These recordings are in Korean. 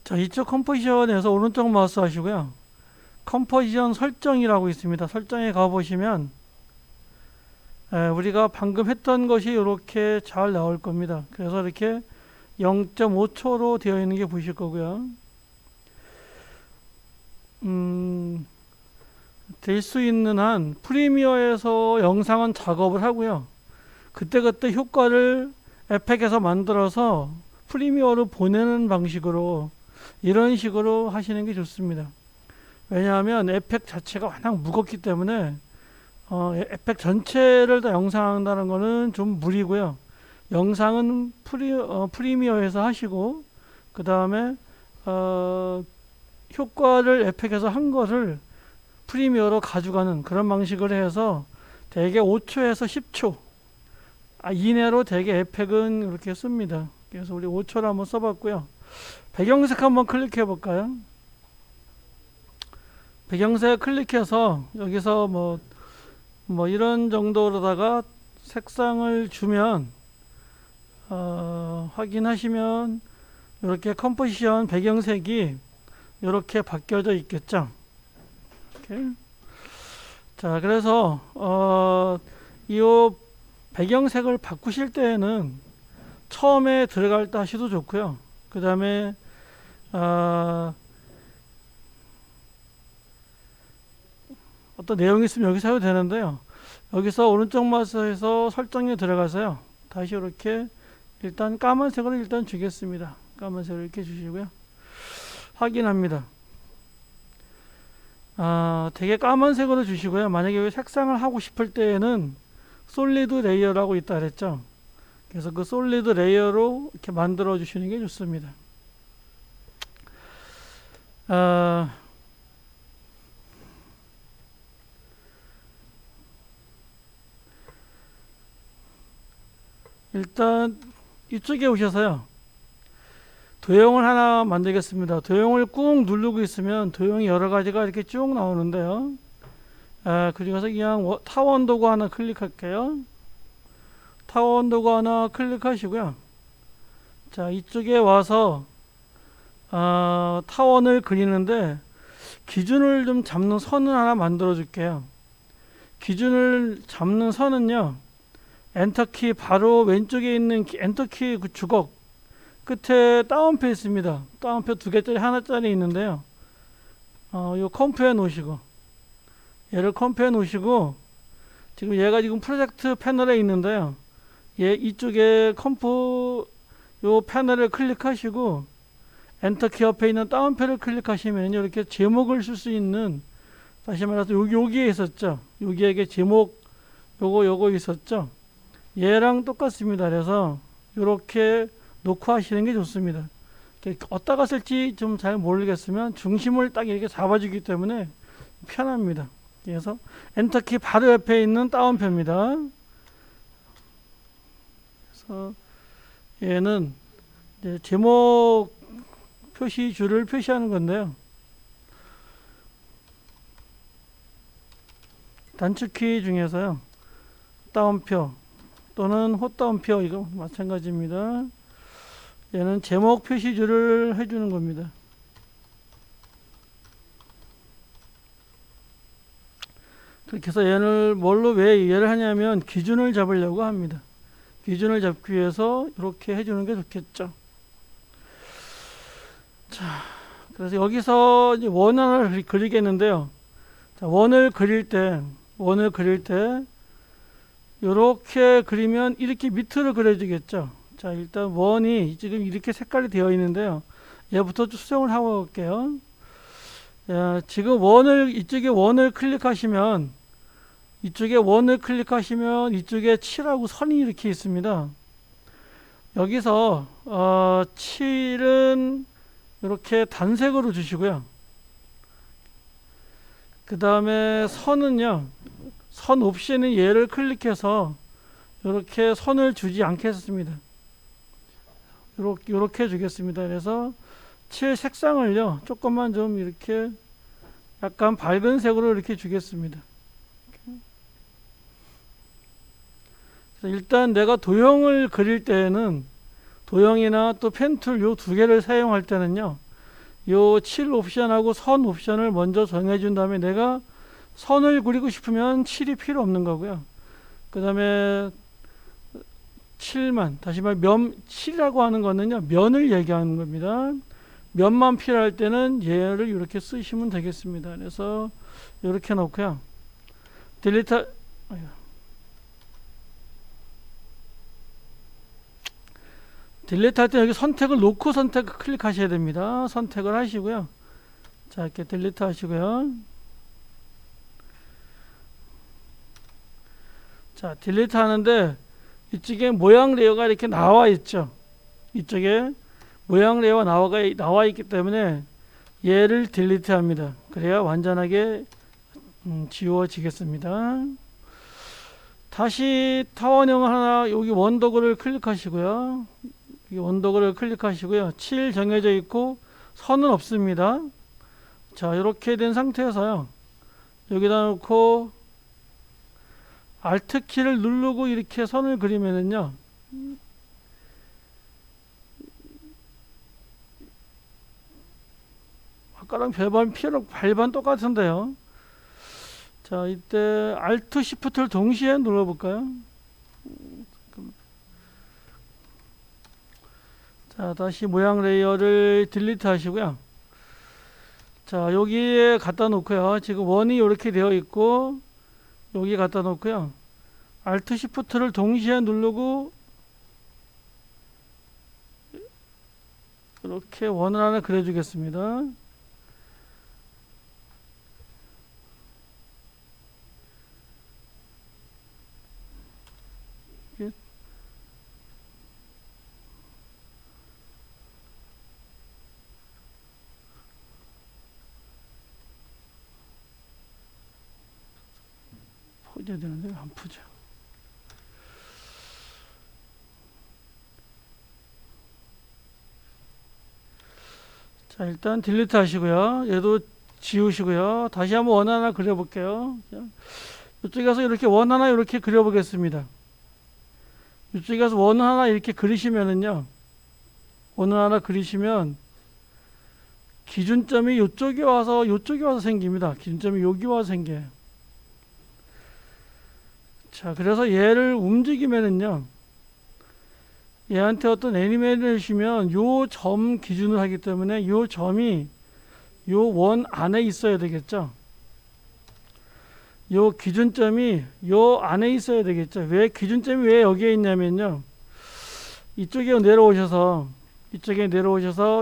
자, 이쪽 컴포지션에서 오른쪽 마우스 하시고요. 컴포지션 설정이라고 있습니다. 설정에 가보시면 우리가 방금 했던 것이 이렇게 잘 나올 겁니다. 그래서 이렇게 0.5초로 되어 있는 게 보실 거고요. 될 수 있는 한 프리미어에서 영상은 작업을 하고요. 그때그때 효과를 에펙에서 만들어서 프리미어로 보내는 방식으로 이런 식으로 하시는 게 좋습니다. 왜냐하면 에펙 자체가 워낙 무겁기 때문에 에펙 전체를 다 영상한다는 거는 좀 무리고요. 영상은 프리미어에서 하시고 그 다음에 효과를 에펙에서 한 것을 프리미어로 가져가는 그런 방식으로 해서 대개 5초에서 10초 이내로 대개 에펙은 이렇게 씁니다. 그래서 우리 5초를 한번 써봤고요. 배경색 한번 클릭해 볼까요? 배경색 클릭해서 여기서 뭐 이런 정도로다가 색상을 주면 확인하시면 이렇게 컴포지션 배경색이 이렇게 바뀌어져 있겠죠. 이렇게. 자, 그래서 이 배경색을 바꾸실 때에는 처음에 들어갈 때 하셔도 좋고요. 그 다음에 어떤 내용이 있으면 여기서 해도 되는데요. 여기서 오른쪽 마우스에서 설정에 들어가서요. 다시 이렇게 일단 까만색으로 일단 주겠습니다. 까만색을 이렇게 주시고요. 확인합니다. 되게 까만색으로 주시고요. 만약에 색상을 하고 싶을 때에는 솔리드 레이어라고 있다 그랬죠. 그래서 그 솔리드 레이어로 이렇게 만들어 주시는 게 좋습니다. 일단 이쪽에 오셔서요. 도형을 하나 만들겠습니다. 도형을 꾹 누르고 있으면 도형이 여러 가지가 이렇게 쭉 나오는데요. 그리고 그냥 타원 도구 하나 클릭할게요. 타원 도구 하나 클릭하시고요. 자, 이쪽에 와서 타원을 그리는데 기준을 좀 잡는 선을 하나 만들어 줄게요. 기준을 잡는 선은요. 엔터키 바로 왼쪽에 있는 엔터키 그 주걱 끝에 따옴표 있습니다. 따옴표 2개짜리 하나짜리 있는데요. 요 컴프에 놓으시고 얘를 컴프에 놓으시고 지금 얘가 지금 프로젝트 패널에 있는데요. 얘 이쪽에 컴프 요 패널을 클릭하시고 엔터키 옆에 있는 따옴표를 클릭하시면 이렇게 제목을 쓸 수 있는 다시 말해서 여기에 있었죠. 여기에 제목 요거 있었죠. 얘랑 똑같습니다. 그래서 이렇게 놓고 하시는 게 좋습니다. 어디다가 쓸지 좀 잘 모르겠으면 중심을 딱 이렇게 잡아주기 때문에 편합니다. 그래서 엔터키 바로 옆에 있는 따옴표입니다. 그래서 얘는 이제 제목 표시줄을 표시하는 건데요. 단축키 중에서요. 따옴표 또는 헛따옴표 이거 마찬가지입니다. 얘는 제목 표시줄을 해주는 겁니다. 그렇게 해서 왜 얘를 하냐면 기준을 잡으려고 합니다. 기준을 잡기 위해서 이렇게 해주는 게 좋겠죠. 자, 그래서 여기서 이제 원을 그리겠는데요. 자, 원을 그릴 때 이렇게 그리면 이렇게 밑으로 그려지겠죠. 자, 일단 원이 지금 이렇게 색깔이 되어 있는데요. 얘부터 좀 수정을 하고 갈게요. 지금 이쪽에 원을 클릭하시면 이쪽에 칠하고 선이 이렇게 있습니다. 여기서 7은 이렇게 단색으로 주시고요. 그 다음에 선은요. 선 옵션은 얘를 클릭해서 이렇게 선을 주지 않겠습니다. 이렇게 주겠습니다. 그래서 7 색상을요. 조금만 좀 이렇게 약간 밝은 색으로 이렇게 주겠습니다. 일단 내가 도형을 그릴 때에는 도형이나 또 펜툴 요 2개를 사용할 때는요. 요 7 옵션하고 선 옵션을 먼저 정해준 다음에 내가 선을 그리고 싶으면 7이 필요 없는 거고요. 그 다음에 7만, 다시 말해 7이라고 하는 거는요, 면을 얘기하는 겁니다. 면만 필요할 때는 얘를 이렇게 쓰시면 되겠습니다. 그래서 이렇게 놓고요. 딜리트, 딜리트 할 때 여기 선택을 놓고 선택 클릭하셔야 됩니다. 선택을 하시고요. 자, 이렇게 딜리트 하시고요. 자, 딜리트 하는데 이쪽에 모양 레이어가 이렇게 나와 있죠. 이쪽에 모양 레이어가 나와 있기 때문에 얘를 딜리트 합니다. 그래야 완전하게 지워지겠습니다. 다시 타원형 하나, 여기 원도그를 클릭하시고요. 여기 원도그를 클릭하시고요. 7 정해져 있고 선은 없습니다. 자, 이렇게 된 상태에서요, 여기다 놓고 Alt 키를 누르고 이렇게 선을 그리면은요, 아까랑 별반 똑같은데요. 자, 이때 Alt Shift를 동시에 눌러볼까요? 자, 다시 모양 레이어를 딜리트 하시고요. 자, 여기에 갖다 놓고요. 지금 원이 이렇게 되어 있고 여기 갖다 놓고요. Alt Shift를 동시에 누르고 이렇게 원을 하나 그려주겠습니다. 퍼져야 되는데 안 퍼져. 자, 일단 딜리트 하시고요. 얘도 지우시고요. 다시 한번 원 하나 그려볼게요. 이쪽에 가서 이렇게 원 하나 이렇게 그려보겠습니다. 이쪽에 가서 원 하나 이렇게 그리시면은요, 원을 하나 그리시면 기준점이 이쪽에 와서 생깁니다. 기준점이 여기 와서 생겨요. 자, 그래서 얘를 움직이면은요, 얘한테 어떤 애니메이션을 주시면 요 점 기준으로 하기 때문에 요 점이 요 원 안에 있어야 되겠죠. 요 기준점이 요 안에 있어야 되겠죠. 왜 기준점이 왜 여기에 있냐면요, 이쪽에 내려오셔서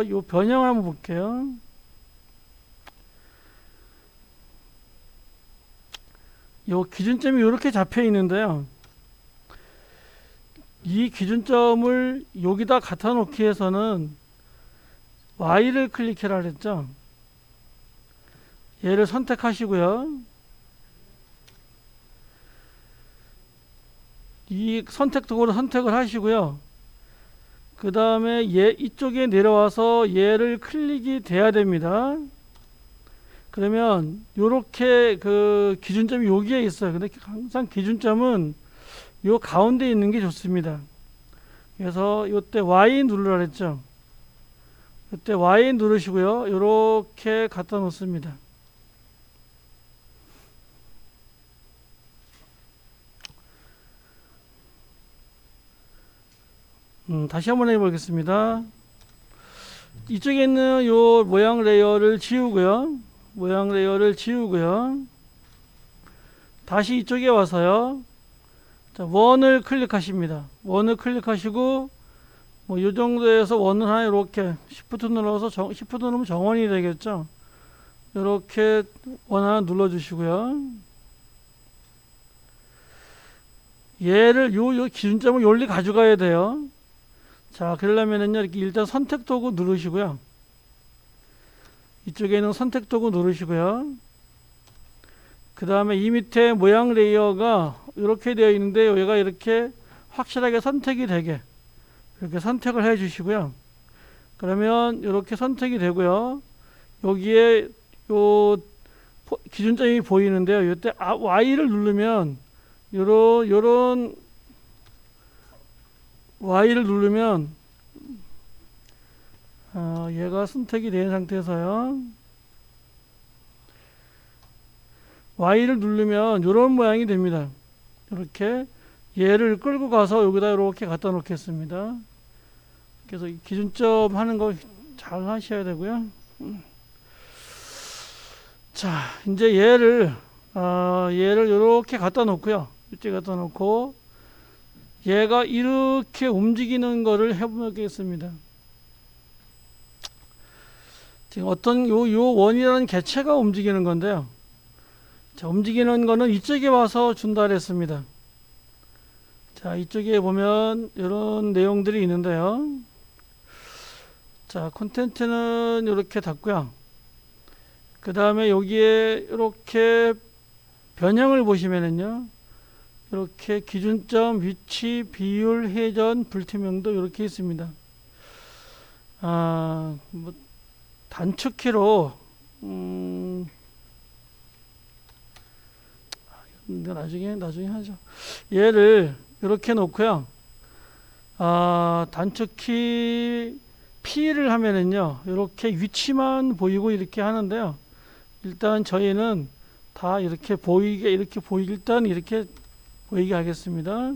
요 변형 한번 볼게요. 요 기준점이 이렇게 잡혀 있는데요, 이 기준점을 여기다 갖다 놓기 위해서는 Y를 클릭해라 그랬죠. 얘를 선택하시고요. 이 선택 도구를 선택을 하시고요. 그 다음에 얘 이쪽에 내려와서 얘를 클릭이 돼야 됩니다. 그러면 요렇게 그 기준점이 여기에 있어요. 근데 항상 기준점은 요 가운데 있는 게 좋습니다. 그래서 요때 Y 누르라 그랬죠. 요때 Y 누르시고요. 요렇게 갖다 놓습니다. 다시 한번 해보겠습니다. 이쪽에 있는 요 모양 레이어를 지우고요. 다시 이쪽에 와서요. 자, 원을 클릭하십니다. 원을 클릭하시고 뭐 요 정도에서 원을 하나 이렇게 Shift 눌러서 Shift 누르면 정원이 되겠죠. 이렇게 원 하나 눌러주시고요. 얘를 요 기준점을 여기 가져가야 돼요. 자, 그러려면은요, 이렇게 일단 선택 도구 누르시고요. 이쪽에 있는 선택 도구 누르시고요. 그 다음에 이 밑에 모양 레이어가 이렇게 되어 있는데 얘가 이렇게 확실하게 선택이 되게 이렇게 선택을 해 주시고요. 그러면 이렇게 선택이 되고요. 여기에 요 기준점이 보이는데요. 이때 Y를 누르면 요런 Y를 누르면 얘가 선택이 된 상태에서요. Y를 누르면 이런 모양이 됩니다. 이렇게 얘를 끌고 가서 여기다 이렇게 갖다 놓겠습니다. 그래서 기준점 하는 거 잘 하셔야 되고요. 자, 이제 얘를 이렇게 갖다 놓고요. 이렇게 갖다 놓고 얘가 이렇게 움직이는 거를 해보겠습니다. 지금 어떤 요 원이라는 개체가 움직이는 건데요. 자, 움직이는 거는 이쪽에 와서 준다 그랬습니다. 자, 이쪽에 보면 이런 내용들이 있는데요. 자, 콘텐츠는 이렇게 닫고요. 그 다음에 여기에 이렇게 변형을 보시면은요. 이렇게 기준점, 위치, 비율, 회전, 불투명도 이렇게 있습니다. 뭐 단축키로 나중에 하죠. 얘를 이렇게 놓고요. 단축키 P를 하면은요, 이렇게 위치만 보이고 이렇게 하는데요. 일단 저희는 다 이렇게 보이게, 일단 이렇게 보이게 하겠습니다.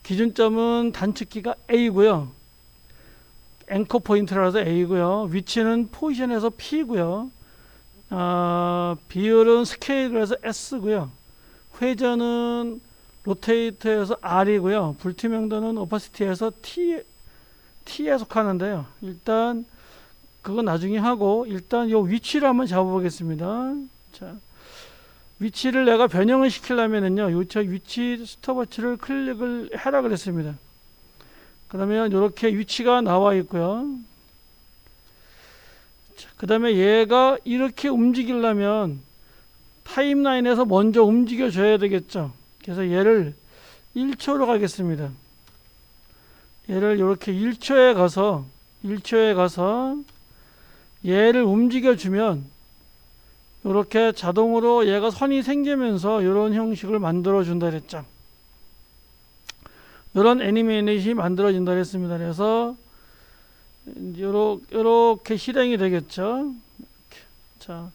기준점은 단축키가 A고요. 앵커 포인트라서 A고요. 위치는 포지션에서 P고요. 비율은 스케일에서 S고요. 회전은 로테이트에서 R이고요. 불투명도는 오퍼시티에서 T에 속하는데요. 일단 그건 나중에 하고 일단 요 위치를 한번 잡아보겠습니다. 자, 위치를 내가 변형을 시키려면은요, 요 위치 스톱워치를 클릭을 해라 그랬습니다. 그러면 이렇게 위치가 나와 있고요. 그 다음에 얘가 이렇게 움직이려면 타임라인에서 먼저 움직여 줘야 되겠죠. 그래서 얘를 1초로 가겠습니다. 얘를 이렇게 1초에 가서 얘를 움직여 주면 이렇게 자동으로 얘가 선이 생기면서 이런 형식을 만들어 준다 그랬죠. 이런 애니메이션이 만들어진다 그랬습니다. 그래서 이렇게 실행이 되겠죠. 이렇게. 자,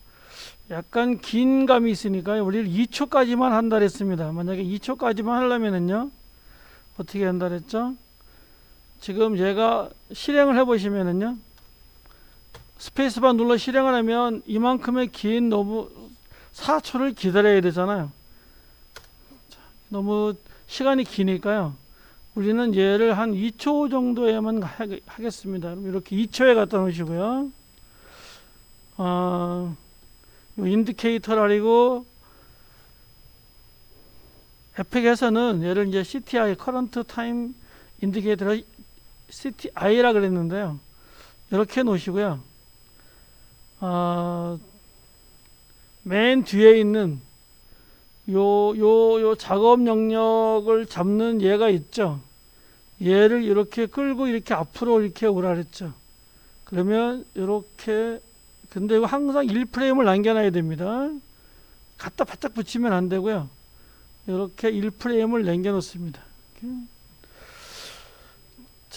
약간 긴 감이 있으니까 우리를 2초까지만 한다 그랬습니다. 만약에 2초까지만 하려면은요, 어떻게 한다 그랬죠? 지금 얘가 실행을 해보시면은요, 스페이스바 눌러 실행을 하면 이만큼의 긴 너무 4초를 기다려야 되잖아요. 너무 시간이 기니까요. 우리는 얘를 한 2초 정도에만 하겠습니다. 그럼 이렇게 2초에 갖다 놓으시고요. 요 인디케이터를 아니고 에픽에서는 얘를 이제 CTI, Current Time Indicator를 CTI라 그랬는데요. 이렇게 놓으시고요. 맨 뒤에 있는 요 작업 영역을 잡는 얘가 있죠. 얘를 이렇게 끌고 이렇게 앞으로 이렇게 오라 그랬죠. 그러면 이렇게, 근데 항상 1프레임을 남겨놔야 됩니다. 갖다 바짝 붙이면 안 되고요. 이렇게 1프레임을 남겨 놓습니다.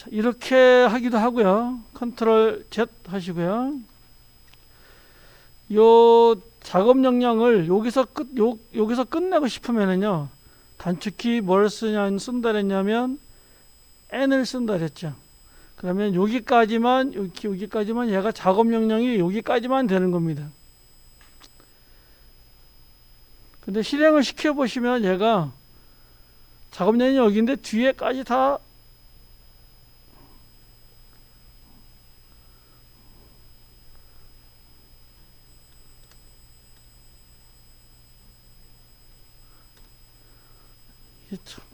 이렇게 하기도 하고요. 컨트롤 Z 하시고요. 요 작업 역량을 여기서 끝내고 싶으면은요, 단축키 뭘 쓴다 그랬냐면 N을 쓴다 그랬죠. 그러면 여기까지만 얘가 작업 역량이 여기까지만 되는 겁니다. 근데 실행을 시켜 보시면 얘가 작업 역량이 여기인데 뒤에까지 다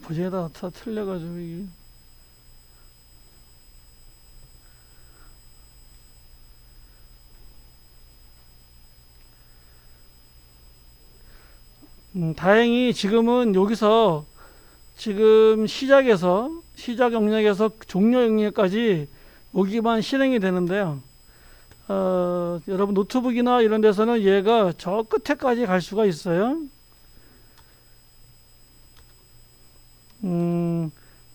보제에다 다 틀려가지고 이게. 다행히 지금은 여기서 지금 시작 영역에서 종료 영역까지 여기만 실행이 되는데요. 여러분 노트북이나 이런 데서는 얘가 저 끝에까지 갈 수가 있어요.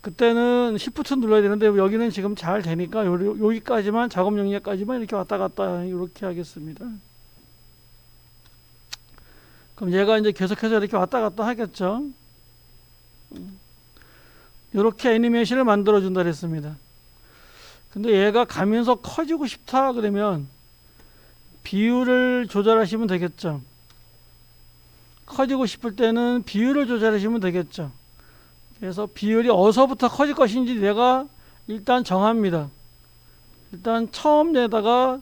그때는 Shift 눌러야 되는데 여기는 지금 잘 되니까 여기까지만, 작업 영역까지만 이렇게 왔다 갔다 이렇게 하겠습니다. 그럼 얘가 이제 계속해서 이렇게 왔다 갔다 하겠죠. 이렇게 애니메이션을 만들어 준다 그랬습니다. 근데 얘가 가면서 커지고 싶다 그러면 비율을 조절하시면 되겠죠. 커지고 싶을 때는 비율을 조절하시면 되겠죠. 그래서 비율이 어디서부터 커질 것인지 내가 일단 정합니다. 일단 처음 내다가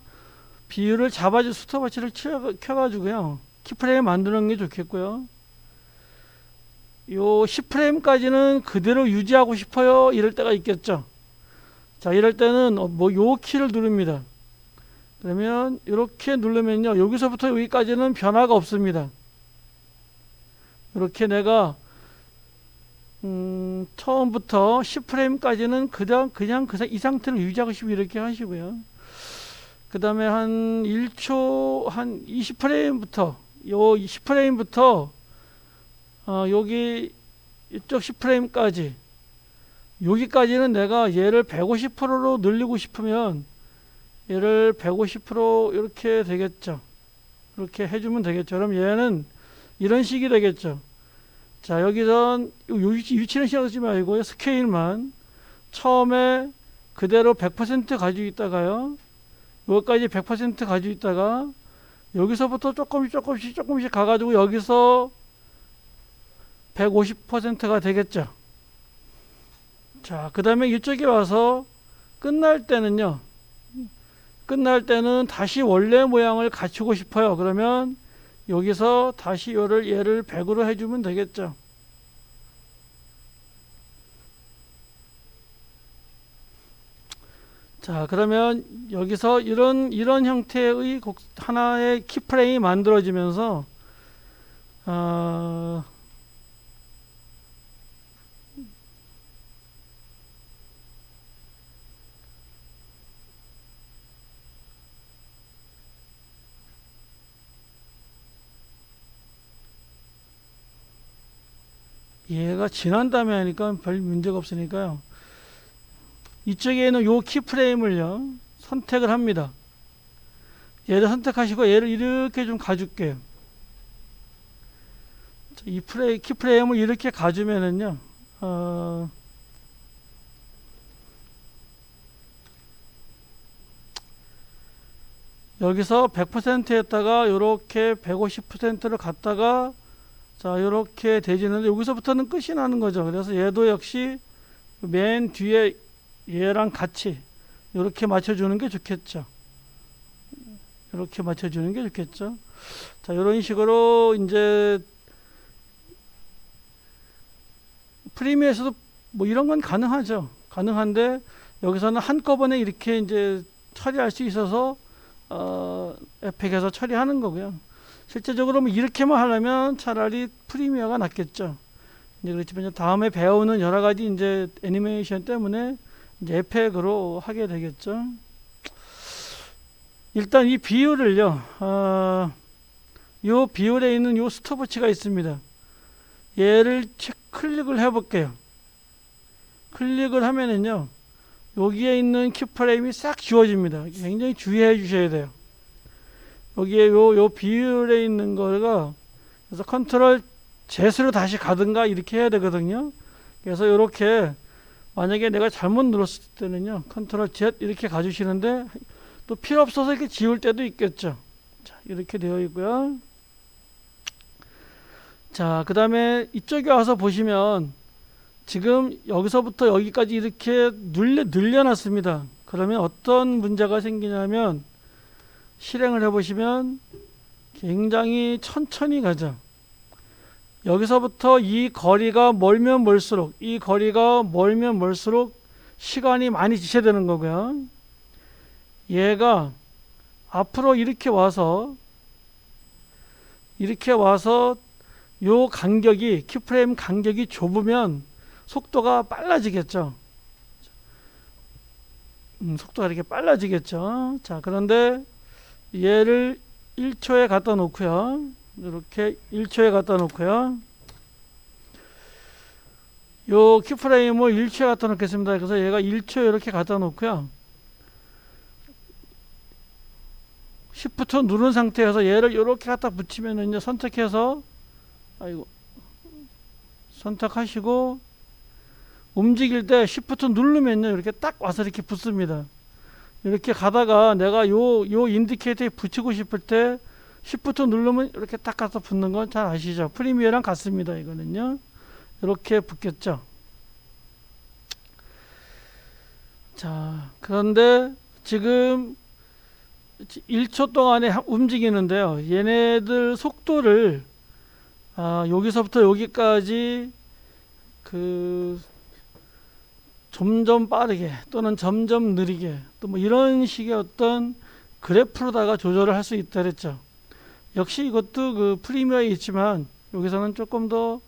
비율을 잡아줄 스톱워치를 켜가지고요. 키프레임 만드는 게 좋겠고요. 요 10프레임까지는 그대로 유지하고 싶어요. 이럴 때가 있겠죠. 자, 이럴 때는 뭐 요 키를 누릅니다. 그러면 이렇게 누르면요. 여기서부터 여기까지는 변화가 없습니다. 이렇게 내가 처음부터 10프레임까지는 그냥 이 상태를 유지하고 싶으면 이렇게 하시고요. 그 다음에 한 1초, 한 20프레임부터, 요 10프레임부터, 여기, 이쪽 10프레임까지, 여기까지는 내가 얘를 150%로 늘리고 싶으면, 얘를 150% 이렇게 되겠죠. 이렇게 해주면 되겠죠. 그럼 얘는 이런 식이 되겠죠. 자, 여기선 위치는 신경 쓰지 말고 스케일만 처음에 그대로 100% 가지고 있다가요. 여기까지 100% 가지고 있다가 여기서부터 조금씩 가가지고 여기서 150%가 되겠죠. 자, 그 다음에 이쪽에 와서 끝날 때는 다시 원래 모양을 갖추고 싶어요. 그러면 여기서 다시 얘를 100으로 해주면 되겠죠. 자, 그러면 여기서 이런 형태의 하나의 키프레임이 만들어지면서 얘가 지난 다음에 하니까 별 문제가 없으니까요. 이쪽에는 요 키프레임을요 선택을 합니다. 얘를 선택하시고 얘를 이렇게 좀 가줄게요. 이 키프레임을 이렇게 가주면은요 여기서 100%였다가 요렇게 150%를 갔다가 자, 요렇게 되지는데 여기서부터는 끝이 나는 거죠. 그래서 얘도 역시 맨 뒤에 얘랑 같이 요렇게 맞춰주는 게 좋겠죠. 이렇게 맞춰주는 게 좋겠죠. 자, 이런 식으로 이제 프리미어에서도 뭐 이런 건 가능하죠. 가능한데 여기서는 한꺼번에 이렇게 이제 처리할 수 있어서 에펙에서 처리하는 거고요. 실제적으로 뭐 이렇게만 하려면 차라리 프리미어가 낫겠죠. 이제 그렇지만 다음에 배우는 여러 가지 이제 애니메이션 때문에 이제 에펙으로 하게 되겠죠. 일단 이 비율을요, 요 비율에 있는 요 스톱워치가 있습니다. 얘를 클릭을 해볼게요. 클릭을 하면은요, 여기에 있는 키프레임이 싹 지워집니다. 굉장히 주의해 주셔야 돼요. 여기에 요 비율에 있는 거가 그래서 컨트롤 Z로 다시 가든가 이렇게 해야 되거든요. 그래서 이렇게 만약에 내가 잘못 눌렀을 때는요, 컨트롤 Z 이렇게 가주시는데 또 필요 없어서 이렇게 지울 때도 있겠죠. 자, 이렇게 되어 있고요. 자, 그 다음에 이쪽에 와서 보시면 지금 여기서부터 여기까지 이렇게 늘려놨습니다. 그러면 어떤 문제가 생기냐면 실행을 해보시면 굉장히 천천히 가죠. 여기서부터 이 거리가 멀면 멀수록 시간이 많이 지체되는 거고요. 얘가 앞으로 이렇게 와서 요 간격이 키프레임 간격이 좁으면 속도가 빨라지겠죠. 속도가 이렇게 빨라지겠죠. 자, 그런데 얘를 1초에 갖다 놓고요. 이렇게 1초에 갖다 놓고요. 요 키프레임을 1초에 갖다 놓겠습니다. 그래서 얘가 1초에 이렇게 갖다 놓고요. Shift 누른 상태에서 얘를 이렇게 갖다 붙이면 이제 선택해서 선택하시고 움직일 때 Shift 누르면요 이렇게 딱 와서 이렇게 붙습니다. 이렇게 가다가 내가 요 인디케이터에 붙이고 싶을 때 Shift 누르면 이렇게 딱 가서 붙는 건 잘 아시죠? 프리미어랑 같습니다. 이거는요 이렇게 붙겠죠. 자, 그런데 지금 1초 동안에 움직이는데요. 얘네들 속도를 여기서부터 여기까지 점점 빠르게 또는 점점 느리게 또 뭐 이런 식의 어떤 그래프로다가 조절을 할 수 있다 그랬죠. 역시 이것도 프리미어에 있지만 여기서는 조금 더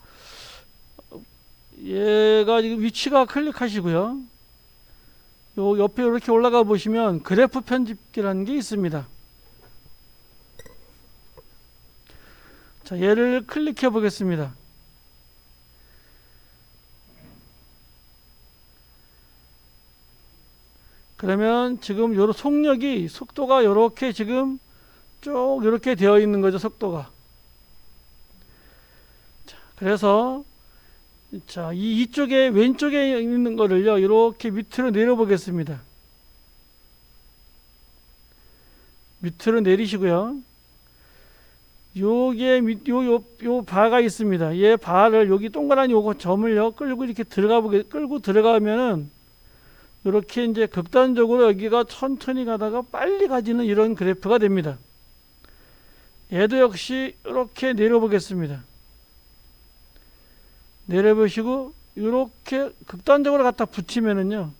얘가 지금 위치가 클릭하시고요. 요 옆에 이렇게 올라가 보시면 그래프 편집기라는 게 있습니다. 자, 얘를 클릭해 보겠습니다. 그러면 지금 요 속도가 요렇게 지금 쭉 이렇게 되어 있는 거죠. 속도가. 자, 그래서 자, 이쪽에 왼쪽에 있는 거를요 이렇게 밑으로 내려 보겠습니다. 밑으로 내리시고요. 요게 요 바가 있습니다. 얘 바를 여기 동그란 요거 점을요 끌고 이렇게 끌고 들어가면은 이렇게 이제 극단적으로 여기가 천천히 가다가 빨리 가지는 이런 그래프가 됩니다. 얘도 역시 이렇게 내려보겠습니다. 내려보시고 이렇게 극단적으로 갖다 붙이면은요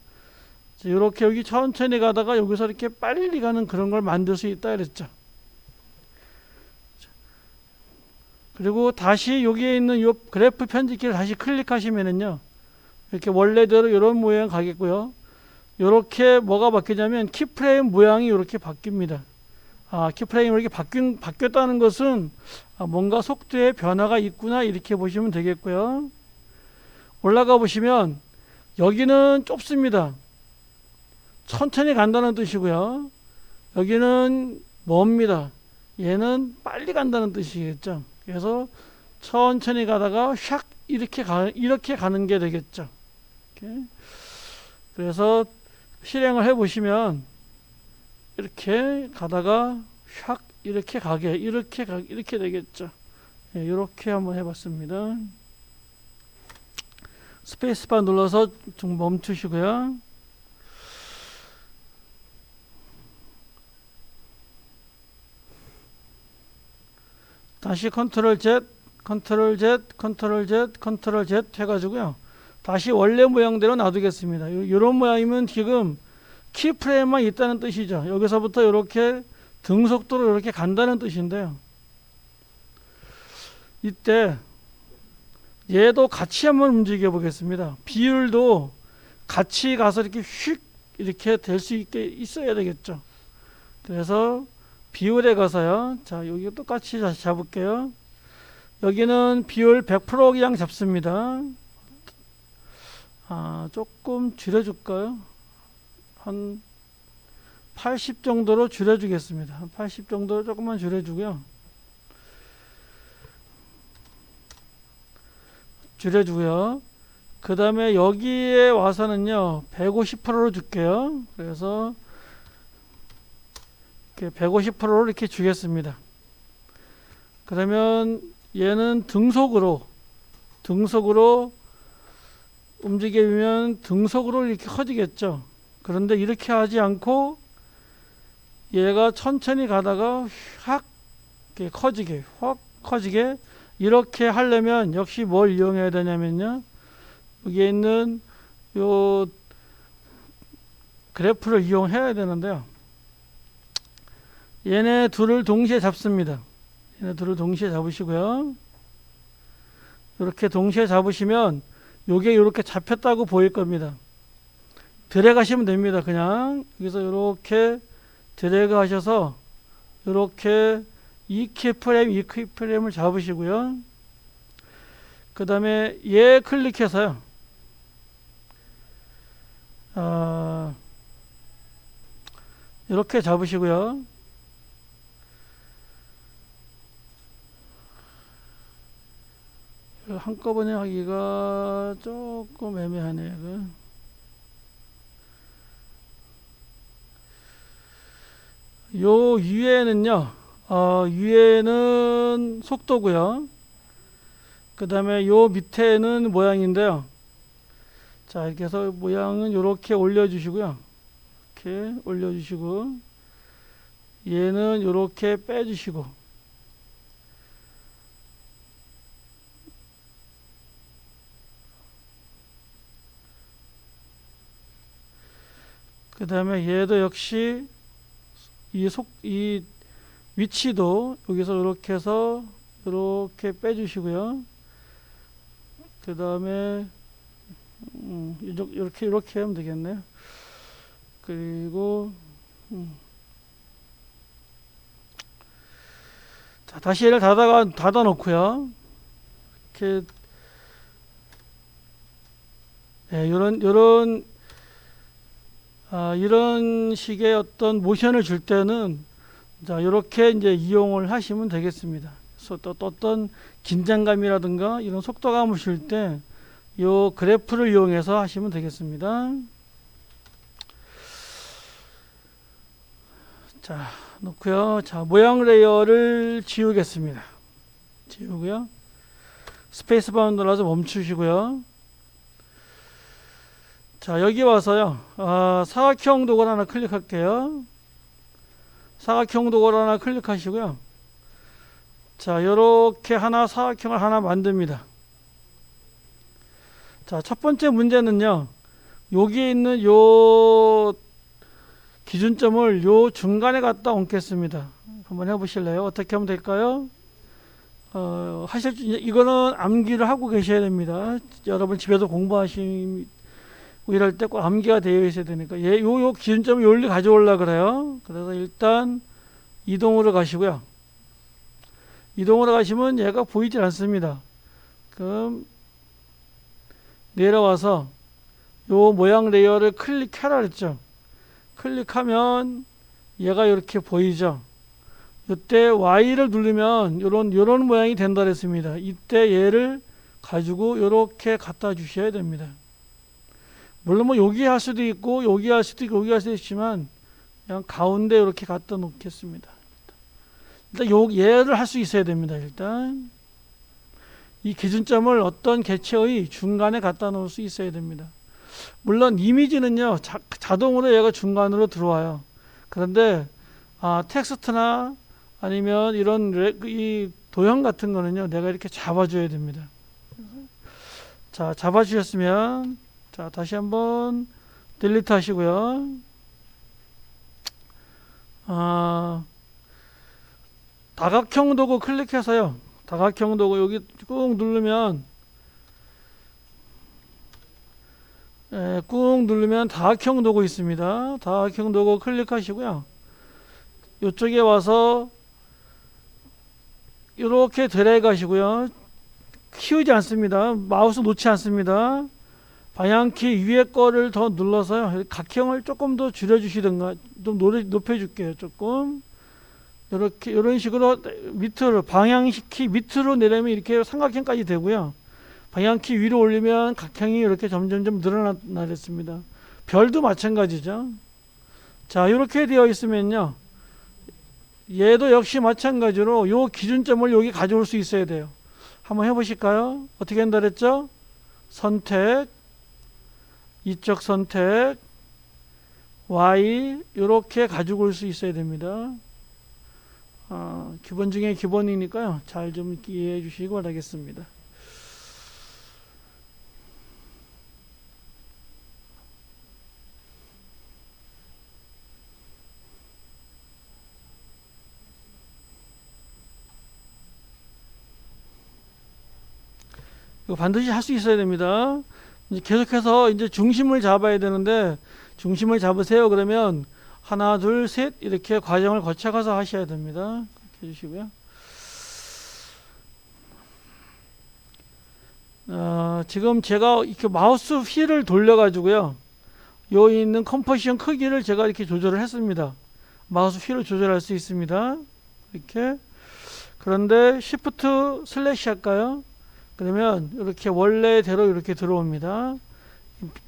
이렇게 여기 천천히 가다가 여기서 이렇게 빨리 가는 그런 걸 만들 수 있다 그랬죠. 그리고 다시 여기에 있는 요 그래프 편집기를 다시 클릭하시면은요 이렇게 원래대로 이런 모양 가겠고요. 이렇게 뭐가 바뀌냐면 키프레임 모양이 이렇게 바뀝니다. 키프레임이 이렇게 바뀌었다는 것은 뭔가 속도에 변화가 있구나 이렇게 보시면 되겠고요. 올라가 보시면 여기는 좁습니다. 천천히 간다는 뜻이고요. 여기는 멉니다. 얘는 빨리 간다는 뜻이겠죠. 그래서 천천히 가다가 샥 이렇게 가는 게 되겠죠. 이렇게. 그래서 실행을 해 보시면 이렇게 가다가 샥 이렇게 되겠죠. 네, 이렇게 한번 해봤습니다. 스페이스바 눌러서 좀 멈추시고요. 다시 컨트롤 Z 해가지고요. 다시 원래 모양대로 놔두겠습니다. 이런 모양이면 지금 키프레임만 있다는 뜻이죠. 여기서부터 이렇게 등속도로 이렇게 간다는 뜻인데요. 이때 얘도 같이 한번 움직여 보겠습니다. 비율도 같이 가서 이렇게 휙 이렇게 될 수 있게 있어야 되겠죠. 그래서 비율에 가서요. 자, 여기 똑같이 다시 잡을게요. 여기는 비율 100% 그냥 잡습니다. 조금 줄여줄까요? 한 80 정도로 줄여주겠습니다. 한 80 정도로 조금만 줄여주고요. 그 다음에 여기에 와서는요 150%로 줄게요. 그래서 이렇게 150%로 이렇게 주겠습니다. 그러면 얘는 등속으로 움직이면 등속으로 이렇게 커지겠죠. 그런데 이렇게 하지 않고 얘가 천천히 가다가 확 커지게 이렇게 하려면 역시 뭘 이용해야 되냐면요. 여기에 있는 요 그래프를 이용해야 되는데요. 얘네 둘을 동시에 잡습니다. 얘네 둘을 동시에 잡으시고요. 이렇게 동시에 잡으시면 요게 이렇게 잡혔다고 보일 겁니다. 드래그 하시면 됩니다. 그냥 여기서 이렇게 드래그 하셔서 이렇게 이 키프레임을 잡으시고요. 그 다음에 얘 클릭해서요. 이렇게 잡으시고요. 한꺼번에 하기가 조금 애매하네요. 요 위에는요, 위에는 속도고요. 그 다음에 요 밑에는 모양인데요. 자, 이렇게 해서 모양은 이렇게 올려주시고요. 이렇게 올려주시고, 얘는 이렇게 빼주시고, 그 다음에 얘도 역시 이 위치도 여기서 이렇게 해서 이렇게 빼주시고요. 그 다음에 이렇게 하면 되겠네요. 그리고 자, 다시 얘를 닫아 놓고요. 이렇게 이런 식의 어떤 모션을 줄 때는 자, 이렇게 이제 이용을 하시면 되겠습니다. 그래서 또 어떤 긴장감이라든가 이런 속도감을 줄 때 이 그래프를 이용해서 하시면 되겠습니다. 자, 놓고요. 자, 모양 레이어를 지우겠습니다. 지우고요. 스페이스바 눌러서 멈추시고요. 자, 여기 와서요. 사각형 도구를 하나 클릭할게요. 사각형 도구를 하나 클릭하시고요. 자, 요렇게 사각형을 하나 만듭니다. 자, 첫 번째 문제는요. 여기 있는 요 기준점을 요 중간에 갖다 얹겠습니다. 한번 해보실래요? 어떻게 하면 될까요? 이거는 암기를 하고 계셔야 됩니다. 여러분 집에서 공부하시고 이럴 때 꼭 암기가 되어 있어야 되니까. 요 기준점을 여기로 가져오려고 그래요. 그래서 일단 이동으로 가시고요. 이동으로 가시면 얘가 보이질 않습니다. 그럼 내려와서 요 모양 레이어를 클릭하라 그랬죠. 클릭하면 얘가 이렇게 보이죠. 이때 Y를 누르면 요런 모양이 된다 그랬습니다. 이때 얘를 가지고 이렇게 갖다 주셔야 됩니다. 물론 뭐 여기 할 수도 있고 여기 할 수도 있고 여기 할 수도 있지만 그냥 가운데 이렇게 갖다 놓겠습니다. 일단 얘를 할 수 있어야 됩니다. 일단 이 기준점을 어떤 개체의 중간에 갖다 놓을 수 있어야 됩니다. 물론 이미지는요 자동으로 얘가 중간으로 들어와요. 그런데 텍스트나 아니면 이 도형 같은 거는요 내가 이렇게 잡아줘야 됩니다. 자, 잡아주셨으면 자, 다시 한번 딜리트 하시고요. 다각형 도구 클릭해서요. 다각형 도구 여기 꾹 누르면 꾹 누르면 다각형 도구 있습니다. 다각형 도구 클릭하시고요. 이쪽에 와서 이렇게 드래그 하시고요. 키우지 않습니다. 마우스 놓지 않습니다. 방향키 위에 거를 더 눌러서요. 각형을 조금 더 줄여주시든가 좀 높여줄게요. 조금 이런 식으로 밑으로 방향키 밑으로 내려면 이렇게 삼각형까지 되고요. 방향키 위로 올리면 각형이 이렇게 점점점 늘어나겠습니다. 별도 마찬가지죠. 자, 이렇게 되어 있으면요. 얘도 역시 마찬가지로 요 기준점을 여기 가져올 수 있어야 돼요. 한번 해보실까요? 어떻게 한다 그랬죠? 선택, 이쪽 선택, Y 이렇게 가지고 올 수 있어야 됩니다. 기본 중에 기본이니까요. 잘 좀 이해해 주시기 바라겠습니다. 이거 반드시 할 수 있어야 됩니다. 이제 계속해서 이제 중심을 잡아야 되는데 중심을 잡으세요. 그러면 하나, 둘, 셋 이렇게 과정을 거쳐가서 하셔야 됩니다. 그렇게 해주시고요. 지금 제가 이렇게 마우스 휠을 돌려가지고요. 요 있는 컴포지션 크기를 제가 이렇게 조절을 했습니다. 마우스 휠을 조절할 수 있습니다. 이렇게. 그런데 Shift 슬래시 할까요? 그러면 이렇게 원래대로 이렇게 들어옵니다.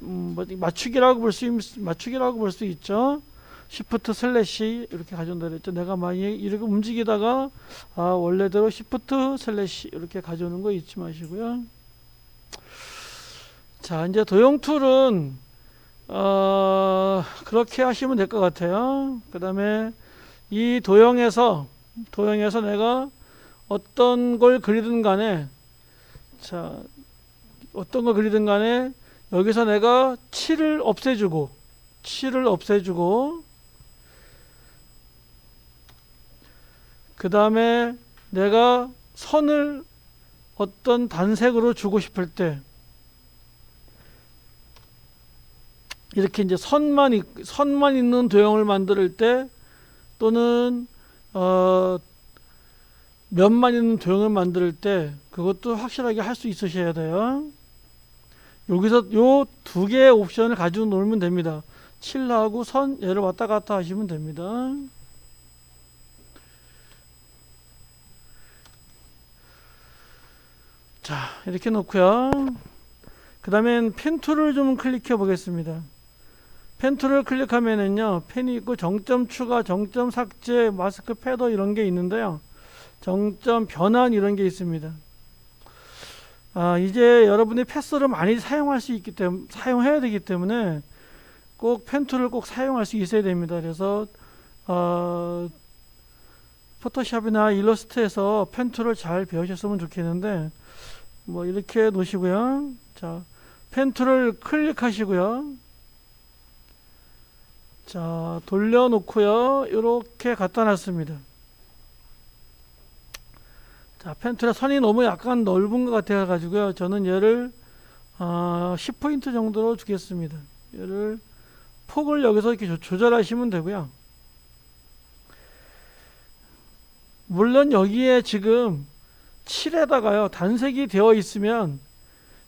맞추기라고 볼 수 있죠. Shift 슬래시 이렇게 가져온다 그랬죠. 내가 많이 이렇게 움직이다가 원래대로 Shift 슬래시 이렇게 가져오는 거 잊지 마시고요. 자, 이제 도형 툴은 그렇게 하시면 될 것 같아요. 그 다음에 이 도형에서 내가 어떤 걸 그리든 간에, 자, 어떤 걸 그리든 간에 여기서 내가 칠을 없애주고 그 다음에 내가 선을 어떤 단색으로 주고 싶을 때 이렇게 이제 선만 있는 도형을 만들 때, 또는 면만 있는 도형을 만들 때 그것도 확실하게 할 수 있으셔야 돼요. 여기서 요 두 개의 옵션을 가지고 놀면 됩니다. 칠하고 선 얘를 왔다 갔다 하시면 됩니다. 자, 이렇게 놓고요. 그 다음엔 펜 툴을 좀 클릭해 보겠습니다. 펜 툴을 클릭하면은요, 펜이 있고 정점 추가, 정점 삭제, 마스크 패더 이런 게 있는데요. 정점 변환 이런 게 있습니다. 이제 여러분이 패스를 많이 사용할 수 있기 때문에, 사용해야 되기 때문에 꼭 펜 툴을 꼭 사용할 수 있어야 됩니다. 그래서 포토샵이나 일러스트에서 펜 툴을 잘 배우셨으면 좋겠는데, 뭐 이렇게 놓으시고요. 자, 펜 툴을 클릭하시고요. 자, 돌려놓고요. 이렇게 갖다 놨습니다. 자, 펜 툴의 선이 너무 약간 넓은 것 같아 가지고요. 저는 얘를 10포인트 정도로 주겠습니다. 얘를 폭을 여기서 이렇게 조절하시면 되고요. 물론 여기에 지금 7에다가요 단색이 되어 있으면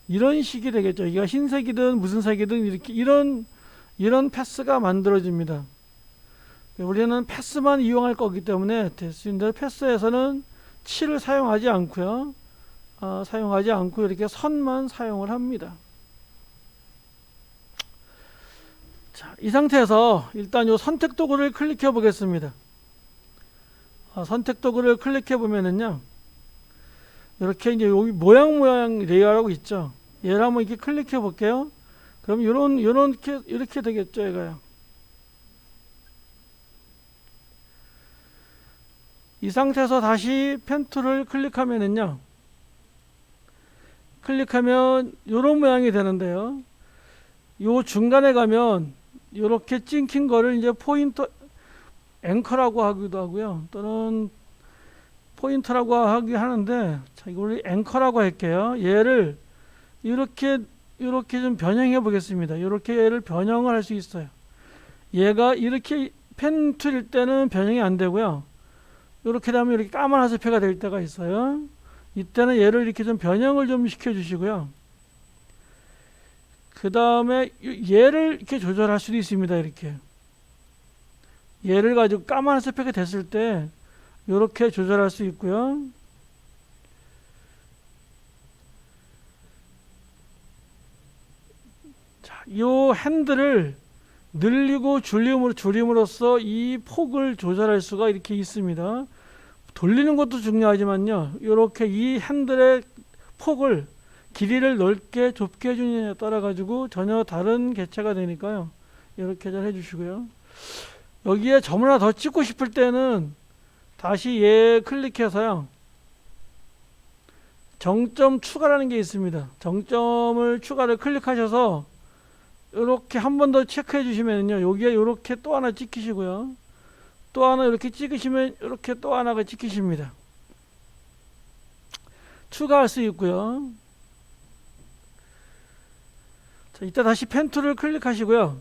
이런 식이 되겠죠. 이게 흰색이든 무슨 색이든 이렇게 이런 패스가 만들어집니다. 우리는 패스만 이용할 거기 때문에 대신에 패스에서는 7을 사용하지 않고요. 사용하지 않고 이렇게 선만 사용을 합니다. 자, 이 상태에서 일단 요 선택 도구를 클릭해 보겠습니다. 선택 도구를 클릭해 보면은요, 이렇게 이제 여기 모양 레이어라고 있죠. 얘를 한번 이렇게 클릭해 볼게요. 그럼 이렇게 되겠죠, 얘가요. 이 상태에서 다시 펜 툴을 클릭하면은요, 클릭하면 이런 모양이 되는데요. 요 중간에 가면 이렇게 찍힌 거를 이제 포인터 앵커라고 하기도 하고요. 또는 포인터라고 하기 하는데, 자, 이걸 앵커라고 할게요. 얘를 이렇게 좀 변형해 보겠습니다. 이렇게 얘를 변형을 할 수 있어요. 얘가 이렇게 펜 툴일 때는 변형이 안 되고요. 이렇게 되면 이렇게 까만 화살표가 될 때가 있어요. 이때는 얘를 이렇게 좀 변형을 좀 시켜 주시고요. 그 다음에 얘를 이렇게 조절할 수도 있습니다. 이렇게 얘를 가지고 까만 화살표가 됐을 때 이렇게 조절할 수 있고요. 자, 이 핸들을 늘리고 줄임으로써 이 폭을 조절할 수가 이렇게 있습니다. 돌리는 것도 중요하지만요, 이렇게 이 핸들의 폭을, 길이를 넓게 좁게 해주느냐에 따라 가지고 전혀 다른 개체가 되니까요. 이렇게 잘 해주시고요. 여기에 점을 하나 더 찍고 싶을 때는 다시 얘 클릭해서요, 정점 추가라는 게 있습니다. 정점을 추가를 클릭하셔서 이렇게 한 번 더 체크해 주시면요, 여기에 이렇게 또 하나 찍히시고요, 또 하나 이렇게 찍으시면 이렇게 또 하나가 찍히십니다. 추가할 수 있고요. 자, 이따 다시 펜 툴을 클릭하시고요.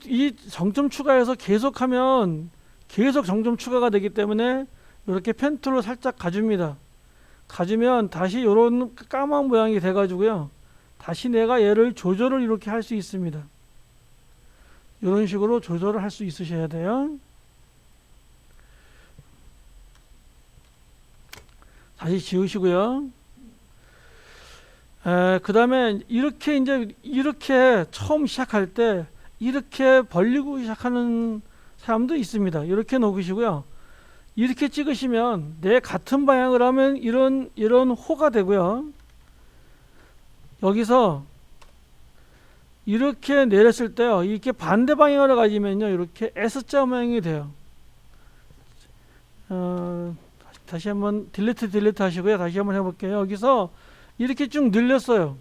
이 정점 추가해서 계속하면 계속 정점 추가가 되기 때문에 이렇게 펜 툴로 살짝 가줍니다. 가주면 다시 이런 까만 모양이 돼 가지고요, 다시 내가 얘를 조절을 이렇게 할 수 있습니다. 이런 식으로 조절을 할 수 있으셔야 돼요. 다시 지우시고요. 그 다음에 이렇게 이제 이렇게 처음 시작할 때 이렇게 벌리고 시작하는 사람도 있습니다. 이렇게 놓으시고요. 이렇게 찍으시면 내 같은 방향을 하면 이런 호가 되고요. 여기서 이렇게 내렸을 때요. 이렇게 반대 방향으로 가지면요. 이렇게 S자 모양이 돼요. 다시 한번 딜리트 하시고요. 다시 한번 해볼게요. 여기서 이렇게 쭉 늘렸어요.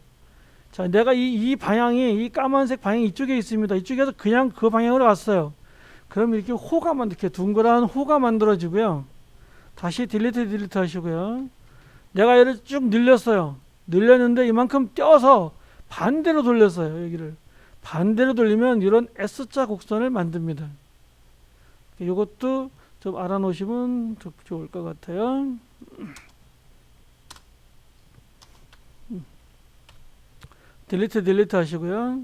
자, 내가 이 방향이 이 까만색 방향이 이쪽에 있습니다. 이쪽에서 그냥 그 방향으로 갔어요. 그럼 이렇게 이렇게 둥그란 호가 만들어지고요. 다시 딜리트 하시고요. 내가 얘를 쭉 늘렸어요. 늘렸는데 이만큼 떼어서 반대로 돌렸어요. 여기를 반대로 돌리면 이런 S자 곡선을 만듭니다. 이것도 좀 알아놓으시면 좋을 것 같아요. 딜리트 하시고요.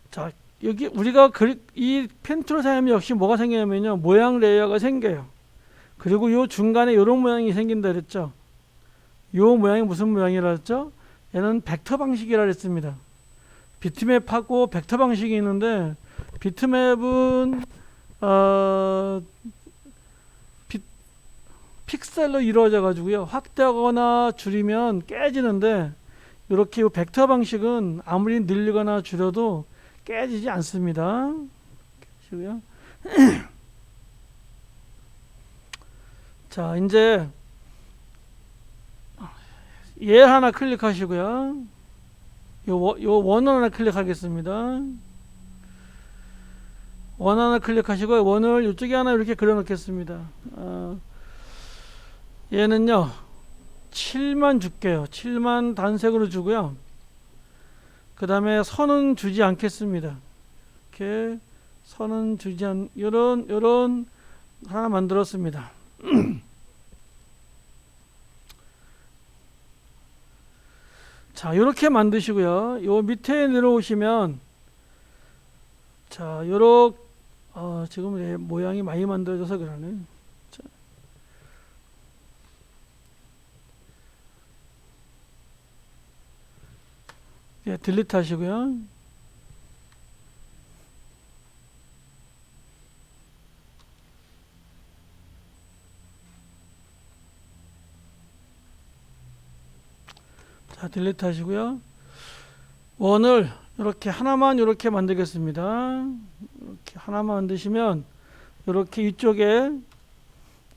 자, 여기 우리가 이 펜툴을 사용하면 역시 뭐가 생기냐면요. 모양 레이어가 생겨요. 그리고 요 중간에 이런 모양이 생긴다 그랬죠. 요 모양이 무슨 모양이라 했죠? 얘는 벡터 방식이라 그랬습니다. 비트맵하고 벡터 방식이 있는데 비트맵은 픽셀로 이루어져 가지고요. 확대하거나 줄이면 깨지는데 이렇게 벡터 방식은 아무리 늘리거나 줄여도 깨지지 않습니다. 자, 이제 얘 하나 클릭하시고요. 요 원 하나 클릭하겠습니다. 원 하나 클릭하시고 원을 이쪽에 하나 이렇게 그려 놓겠습니다. 얘는요 7만 줄게요. 7만 단색으로 주고요. 그 다음에 선은 주지 않겠습니다. 이렇게 선은 주지 않 요런 하나 만들었습니다. 자, 요렇게 만드시고요. 요 밑에 내려오시면 자, 지금 모양이 많이 만들어져서 그러네. 자. 예, 딜리트 하시고요. 자, 딜리트 하시고요. 원을 이렇게 하나만 이렇게 만들겠습니다. 이렇게 하나만 만드시면 이렇게 이쪽에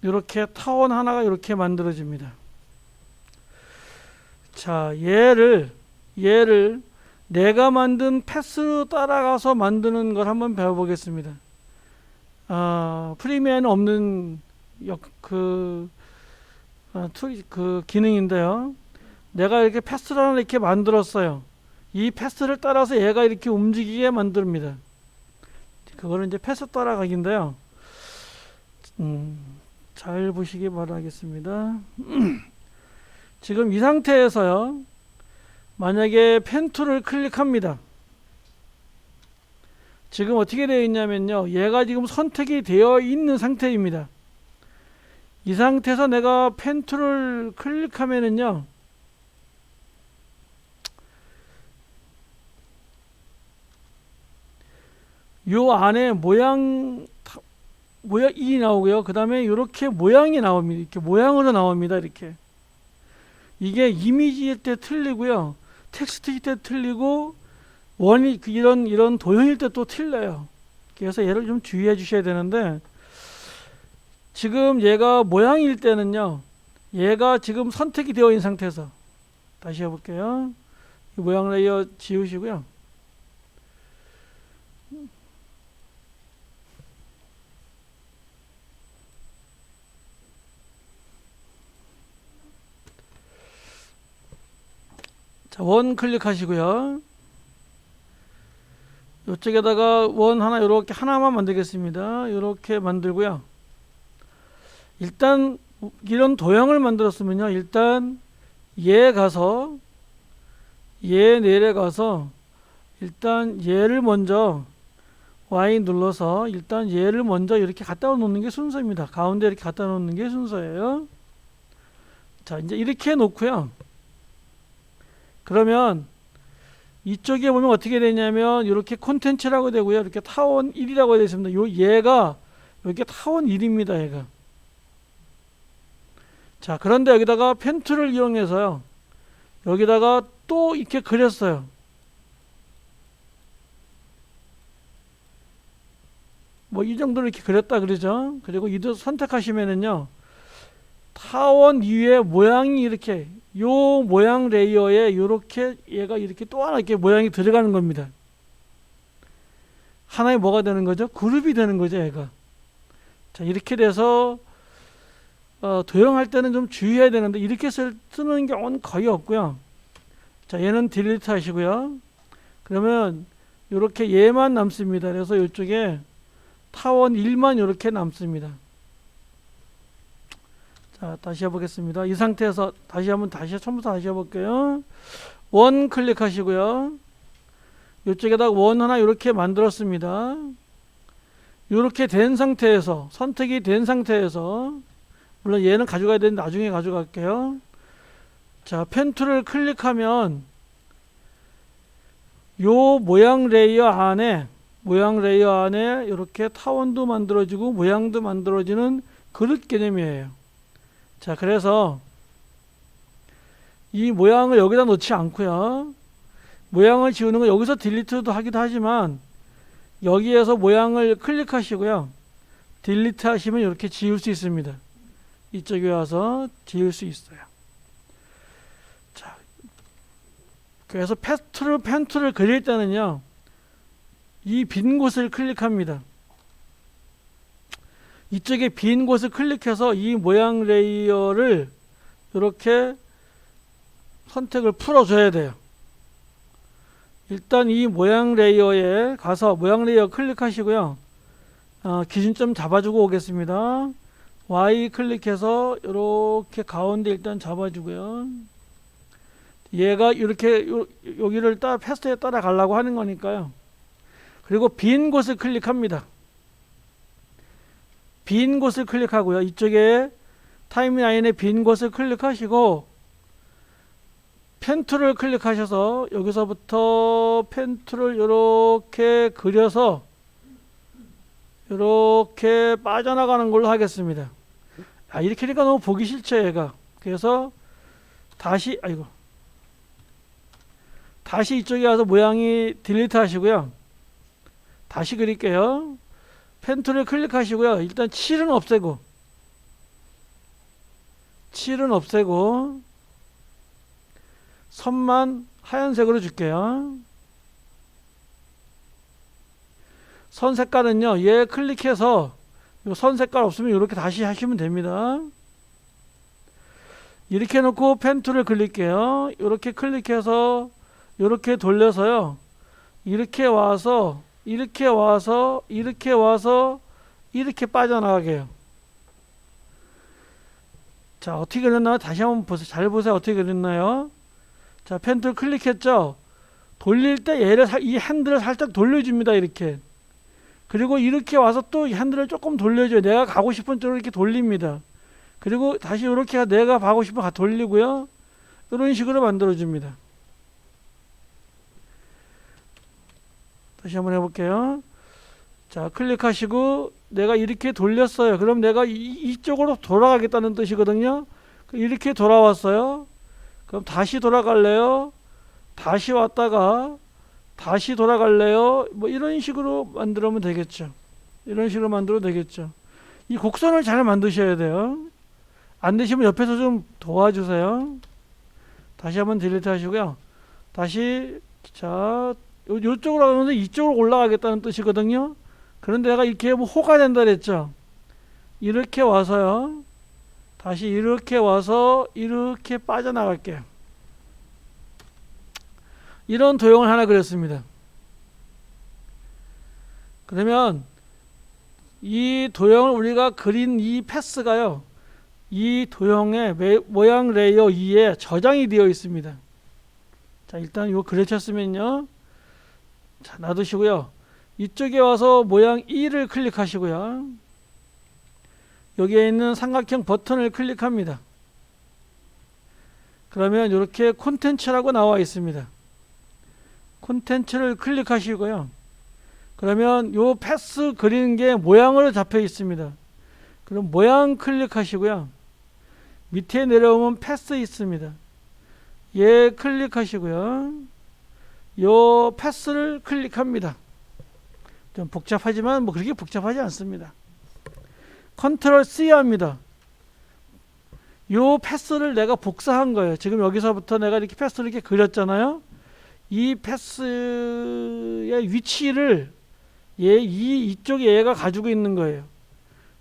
이렇게 타원 하나가 이렇게 만들어집니다. 자, 얘를 내가 만든 패스로 따라가서 만드는 걸 한번 배워보겠습니다. 프리미어는 없는 그 기능인데요. 내가 이렇게 패스를 하나 이렇게 만들었어요. 이 패스를 따라서 얘가 이렇게 움직이게 만듭니다. 그거는 이제 패스 따라가기인데요. 잘 보시기 바라겠습니다. 지금 이 상태에서요. 만약에 펜 툴을 클릭합니다. 지금 어떻게 되어 있냐면요. 얘가 지금 선택이 되어 있는 상태입니다. 이 상태에서 내가 펜 툴을 클릭하면은요. 요 안에 모양이 나오고요. 그 다음에 이렇게 모양이 나옵니다. 이렇게 모양으로 나옵니다. 이렇게. 이게 이미지일 때 틀리고요. 텍스트일 때 틀리고, 이런 도형일 때 또 틀려요. 그래서 얘를 좀 주의해 주셔야 되는데, 지금 얘가 모양일 때는요, 얘가 지금 선택이 되어 있는 상태에서, 다시 해볼게요. 이 모양 레이어 지우시고요. 자, 원 클릭하시고요. 이쪽에다가 원 하나 이렇게 하나만 만들겠습니다. 이렇게 만들고요. 일단 이런 도형을 만들었으면요. 일단 얘 가서 얘 내려가서 일단 얘를 먼저 Y 눌러서 일단 얘를 먼저 이렇게 갖다 놓는 게 순서입니다. 가운데 이렇게 갖다 놓는 게 순서예요. 자, 이제 이렇게 놓고요. 그러면 이쪽에 보면 어떻게 되냐면 이렇게 콘텐츠라고 되고요. 이렇게 타원 1이라고 되어 있습니다. 얘가 이렇게 타원 1입니다. 얘가. 자, 그런데 여기다가 펜 툴을 이용해서요. 여기다가 또 이렇게 그렸어요. 뭐 이 정도로 이렇게 그렸다 그러죠. 그리고 이도 선택하시면은요. 타원 위에 모양이 이렇게 요 모양 레이어에 이렇게 얘가 이렇게 또 하나 이렇게 모양이 들어가는 겁니다. 하나의 뭐가 되는 거죠? 그룹이 되는 거죠, 얘가. 자, 이렇게 돼서 도형할 때는 좀 주의해야 되는데 이렇게 쓰는 경우는 거의 없고요. 자, 얘는 딜리트 하시고요. 그러면 이렇게 얘만 남습니다. 그래서 이쪽에 타원 1만 이렇게 남습니다. 자, 다시 해보겠습니다. 이 상태에서 처음부터 다시 해볼게요. 원 클릭하시고요. 이쪽에다가 원 하나 이렇게 만들었습니다. 이렇게 된 상태에서, 선택이 된 상태에서, 물론 얘는 가져가야 되는데 나중에 가져갈게요. 자, 펜 툴을 클릭하면 요 모양 레이어 안에 이렇게 타원도 만들어지고 모양도 만들어지는 그릇 개념이에요. 자, 그래서 이 모양을 여기다 놓지 않고요. 모양을 지우는 건 여기서 딜리트도 하기도 하지만 여기에서 모양을 클릭하시고요. 딜리트 하시면 이렇게 지울 수 있습니다. 이쪽에 와서 지울 수 있어요. 자, 그래서 펜 툴을 그릴 때는요. 이 빈 곳을 클릭합니다. 이쪽에 빈 곳을 클릭해서 이 모양 레이어를 이렇게 선택을 풀어줘야 돼요. 일단 이 모양 레이어에 가서 모양 레이어 클릭하시고요. 기준점 잡아주고 오겠습니다. Y 클릭해서 이렇게 가운데 일단 잡아주고요. 얘가 이렇게 여기를 패스트에 따라가려고 하는 거니까요. 그리고 빈 곳을 클릭합니다. 빈 곳을 클릭하고요. 이쪽에 타임라인에 빈 곳을 클릭하시고 펜 툴을 클릭하셔서 여기서부터 펜 툴을 이렇게 그려서 이렇게 빠져나가는 걸로 하겠습니다. 이렇게 하니까 너무 보기 싫죠, 얘가. 그래서 다시 이쪽에 와서 모양이 딜리트 하시고요. 다시 그릴게요. 펜 툴을 클릭하시고요. 일단 7은 없애고 선만 하얀색으로 줄게요. 선 색깔은요. 얘 클릭해서 선 색깔 없으면 이렇게 다시 하시면 됩니다. 이렇게 해놓고 펜 툴을 클릭해요. 이렇게 클릭해서 이렇게 돌려서요. 이렇게 와서 이렇게 빠져나가게 해요. 자, 어떻게 그렸나요? 다시 한번 보세요. 잘 보세요. 어떻게 그렸나요? 자, 펜 툴 클릭했죠? 돌릴 때 이 핸들을 살짝 돌려줍니다. 이렇게. 그리고 이렇게 와서 또 핸들을 조금 돌려줘요. 내가 가고 싶은 쪽으로 이렇게 돌립니다. 그리고 다시 이렇게 내가 가고 싶은 거 돌리고요. 이런 식으로 만들어줍니다. 다시 한번 해볼게요. 자, 클릭하시고 내가 이렇게 돌렸어요. 그럼 내가 이쪽으로 돌아가겠다는 뜻이거든요. 이렇게 돌아왔어요. 그럼 다시 돌아갈래요? 다시 왔다가 다시 돌아갈래요? 뭐 이런 식으로 만들면 되겠죠. 이런 식으로 만들어도 되겠죠. 이 곡선을 잘 만드셔야 돼요. 안 되시면 옆에서 좀 도와주세요. 다시 한번 딜리트 하시고요. 다시 자, 이쪽으로 가면서 이쪽으로 올라가겠다는 뜻이거든요. 그런데 내가 이렇게 하면 호가 된다 그랬죠. 이렇게 와서요. 다시 이렇게 와서 이렇게 빠져나갈게요. 이런 도형을 하나 그렸습니다. 그러면 이 도형을 우리가 그린 이 패스가요. 이 도형의 모양 레이어 2에 저장이 되어 있습니다. 자, 일단 요 그려쳤으면요. 자, 놔두시고요. 이쪽에 와서 모양 2를 클릭하시고요. 여기에 있는 삼각형 버튼을 클릭합니다. 그러면 이렇게 콘텐츠라고 나와 있습니다. 콘텐츠를 클릭하시고요. 그러면 요 패스 그리는 게 모양으로 잡혀 있습니다. 그럼 모양 클릭하시고요. 밑에 내려오면 패스 있습니다. 얘 클릭하시고요. 요 패스를 클릭합니다. 좀 복잡하지만 뭐 그렇게 복잡하지 않습니다. 컨트롤 C 합니다. 요 패스를 내가 복사한 거예요. 지금 여기서부터 내가 이렇게 패스를 이렇게 그렸잖아요. 이 패스의 위치를 이쪽에 얘가 가지고 있는 거예요.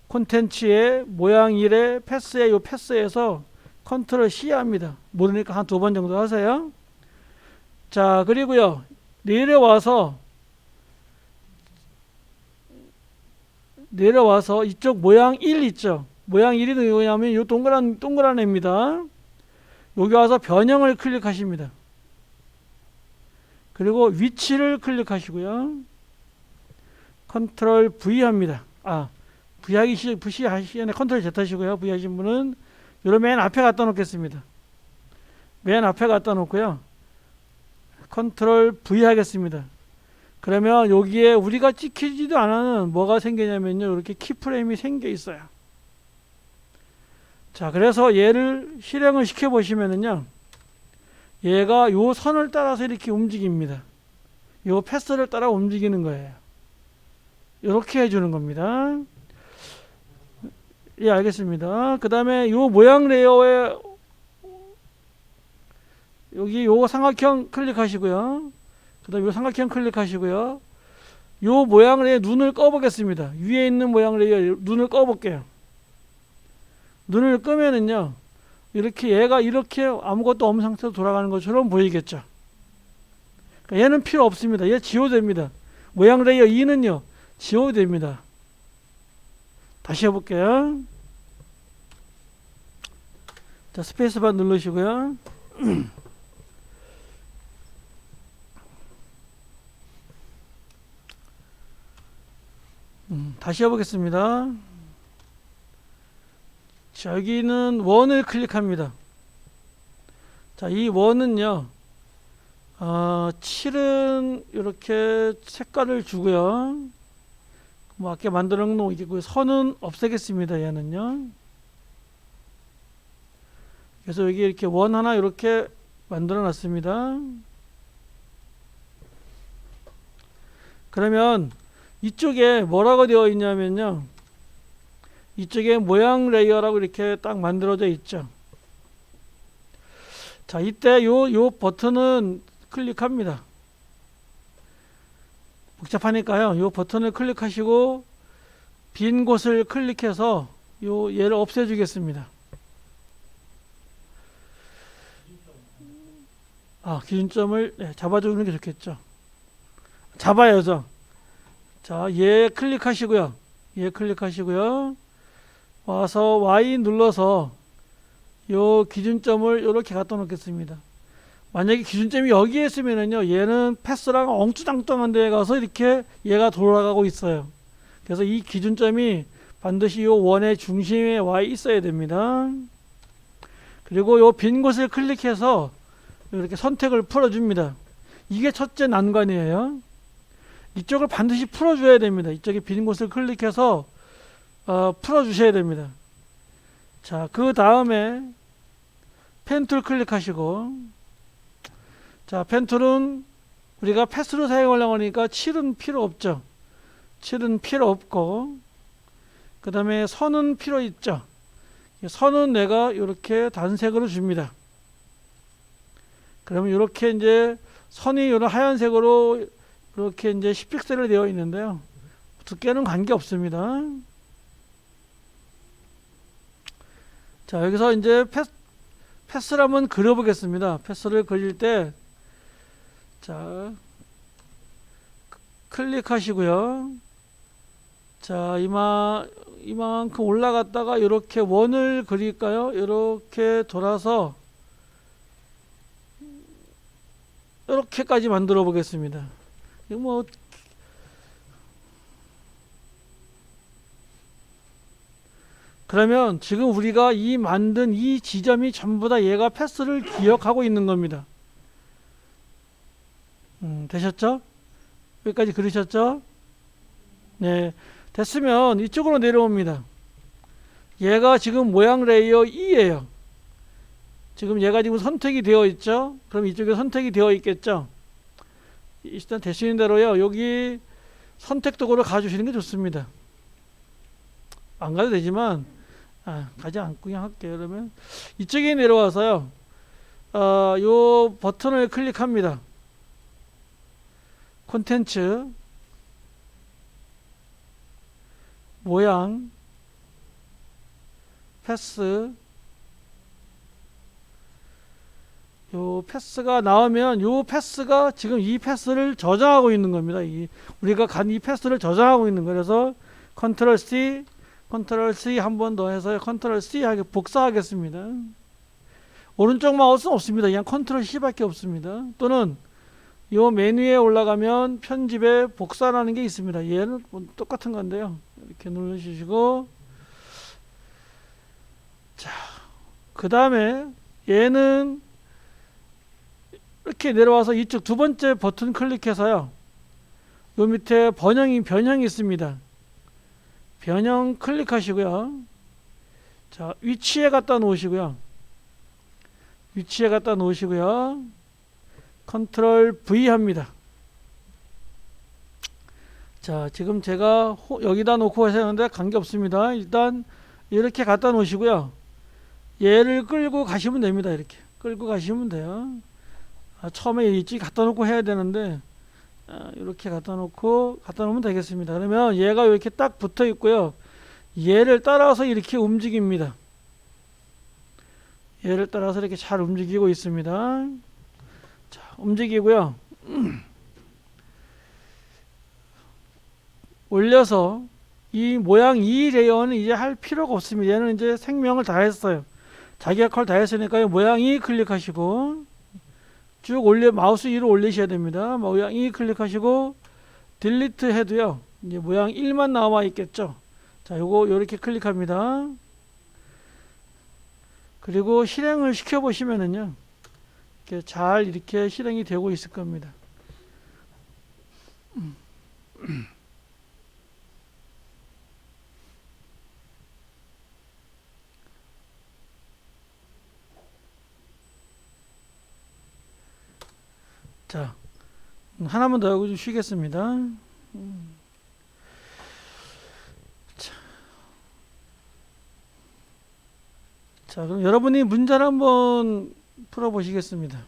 콘텐츠의 모양 1의 패스의 요 패스에서 컨트롤 C 합니다. 모르니까 한 2번 정도 하세요. 자, 그리고요. 내려와서 이쪽 모양 1 있죠. 모양 1이 뭐냐면 이 동그란 애입니다. 여기 와서 변형을 클릭하십니다. 그리고 위치를 클릭하시고요. 컨트롤 V 합니다. V 하시기 컨트롤 Z 하시고요. V 하신 분은 요런 맨 앞에 갖다 놓겠습니다. 맨 앞에 갖다 놓고요. 컨트롤 V 하겠습니다. 그러면 여기에 우리가 찍히지도 않은 뭐가 생기냐면요. 이렇게 키프레임이 생겨 있어요. 자, 그래서 얘를 실행을 시켜 보시면은요. 얘가 요 선을 따라서 이렇게 움직입니다. 요 패스를 따라 움직이는 거예요. 이렇게 해주는 겁니다. 예, 알겠습니다. 그 다음에 요 모양 레이어에 여기 요 삼각형 클릭하시고요. 그 다음에 요 삼각형 클릭하시고요. 요 모양 레이어 눈을 꺼보겠습니다. 위에 있는 모양 레이어 눈을 꺼볼게요. 눈을 끄면은요. 이렇게 얘가 이렇게 아무것도 없는 상태로 돌아가는 것처럼 보이겠죠. 그러니까 얘는 필요 없습니다. 얘 지워도 됩니다. 모양 레이어 2는요. 지워도 됩니다. 다시 해볼게요. 자, 스페이스바 누르시고요. 다시 해보겠습니다. 자, 여기는 원을 클릭합니다. 자, 이 원은요. 7은 이렇게 색깔을 주고요. 뭐 아까 만들어 놓은 이게 선은 없애겠습니다. 얘는요. 그래서 여기 이렇게 원 하나 이렇게 만들어 놨습니다. 그러면 이쪽에 뭐라고 되어 있냐면요. 이쪽에 모양 레이어라고 이렇게 딱 만들어져 있죠. 자, 이때 요 버튼은 클릭합니다. 복잡하니까요. 요 버튼을 클릭하시고 빈 곳을 클릭해서 얘를 없애주겠습니다. 기준점을 잡아주는 게 좋겠죠. 잡아야죠. 자, 얘 클릭하시고요. 얘 클릭하시고요. 와서 Y 눌러서 요 기준점을 이렇게 갖다 놓겠습니다. 만약에 기준점이 여기에 있으면은요, 얘는 패스랑 엉뚱장뚱한 데에 가서 이렇게 얘가 돌아가고 있어요. 그래서 이 기준점이 반드시 요 원의 중심에 와 있어야 됩니다. 그리고 요 빈 곳을 클릭해서 이렇게 선택을 풀어줍니다. 이게 첫째 난관이에요. 이쪽을 반드시 풀어줘야 됩니다. 이쪽에 빈 곳을 클릭해서 풀어주셔야 됩니다. 자, 그 다음에 펜 툴 클릭하시고, 자, 펜 툴은 우리가 패스로 사용하려고 하니까 7은 필요 없죠. 7은 필요 없고, 그 다음에 선은 필요 있죠. 선은 내가 이렇게 단색으로 줍니다. 그러면 이렇게 이제 선이 이런 하얀색으로 이렇게 이제 10픽셀로 되어 있는데요. 두께는 관계 없습니다. 자, 여기서 이제 패스를 한번 그려보겠습니다. 패스를 그릴 때, 자, 클릭하시고요. 자, 이만큼 올라갔다가 이렇게 원을 그릴까요? 이렇게 돌아서 이렇게까지 만들어 보겠습니다. 이거 뭐 그러면 지금 우리가 이 만든 이 지점이 전부 다 얘가 패스를 기억하고 있는 겁니다. 되셨죠? 여기까지 그러셨죠? 네, 됐으면 이쪽으로 내려옵니다. 얘가 지금 모양 레이어 2예요. 지금 얘가 지금 선택이 되어 있죠? 그럼 이쪽에 선택이 되어 있겠죠? 일단 되시는 대로요. 여기 선택 도구를 가주시는 게 좋습니다. 안 가도 되지만 가지 않고 그냥 할게요. 그러면 이쪽에 내려와서요. 요 버튼을 클릭합니다. 콘텐츠 모양 패스 요 패스가 나오면 요 패스가 지금 이 패스를 저장하고 있는 겁니다. 우리가 간 이 패스를 저장하고 있는 거예요. 그래서 컨트롤 C 컨트롤 C 한 번 더 해서 컨트롤 C 하게 복사하겠습니다. 오른쪽 마우스는 없습니다. 그냥 컨트롤 C 밖에 없습니다. 또는 요 메뉴에 올라가면 편집에 복사라는 게 있습니다. 얘는 똑같은 건데요. 이렇게 누르시고 자, 그 다음에 얘는 이렇게 내려와서 이쪽 두 번째 버튼 클릭해서요. 요 밑에 변형이 있습니다. 변형 클릭하시고요. 자, 위치에 갖다 놓으시고요. 컨트롤 V 합니다. 자, 지금 제가 여기다 놓고 하셨는데 관계없습니다. 일단 이렇게 갖다 놓으시고요. 얘를 끌고 가시면 됩니다. 이렇게 끌고 가시면 돼요. 처음에 일찍 갖다 놓고 해야 되는데 이렇게 갖다 놓으면 되겠습니다. 그러면 얘가 이렇게 딱 붙어 있고요. 얘를 따라서 이렇게 움직입니다. 얘를 따라서 이렇게 잘 움직이고 있습니다. 자, 움직이고요. 올려서 이 모양 이 레이어는 이제 할 필요가 없습니다. 얘는 이제 생명을 다 했어요. 자기 역할 다 했으니까 모양 이 클릭하시고 쭉 마우스 위로 올리셔야 됩니다. 모양 이 클릭하시고 딜리트 해도요. 이제 모양 1만 나와 있겠죠. 자, 요거 요렇게 클릭합니다. 그리고 실행을 시켜 보시면은요. 이렇게 잘 이렇게 실행이 되고 있을 겁니다. 자, 하나만 더 하고 좀 쉬겠습니다. 자, 그럼 여러분이 문제를 한번 풀어보시겠습니다.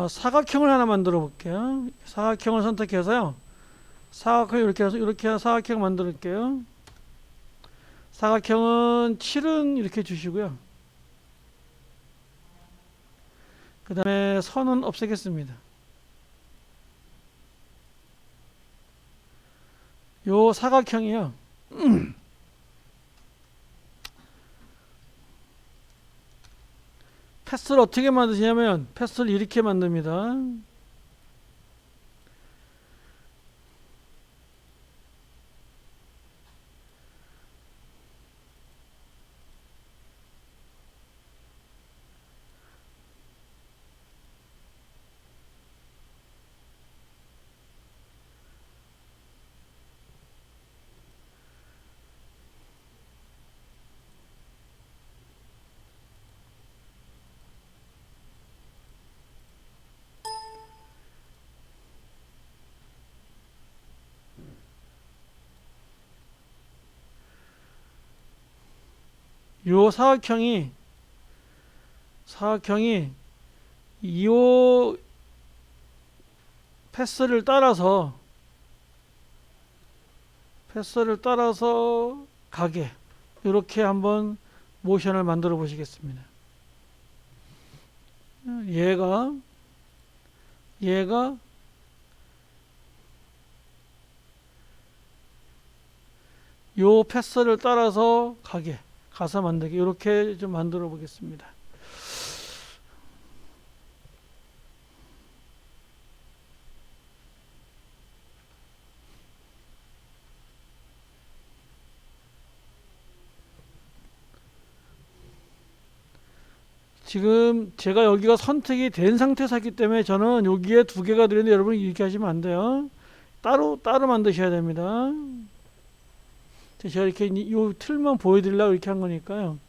사각형을 하나 만들어 볼게요. 사각형을 선택해서요. 사각형 이렇게 해서 이렇게 사각형 만들게요. 사각형은 7은 이렇게 주시고요. 그 다음에 선은 없애겠습니다. 요 사각형이요. 패스를 어떻게 만드시냐면 패스를 이렇게 만듭니다. 요 사각형이 요 패스를 따라서 가게 이렇게 한번 모션을 만들어 보시겠습니다. 얘가 요 패스를 따라서 가서 만들기 이렇게 좀 만들어 보겠습니다. 지금 제가 여기가 선택이 된 상태에서 했기 때문에 저는 여기에 두 개가 들어있는데 여러분 이렇게 하시면 안 돼요. 따로 만드셔야 됩니다. 제가 이렇게 이 틀만 보여드리려고 이렇게 한 거니까요.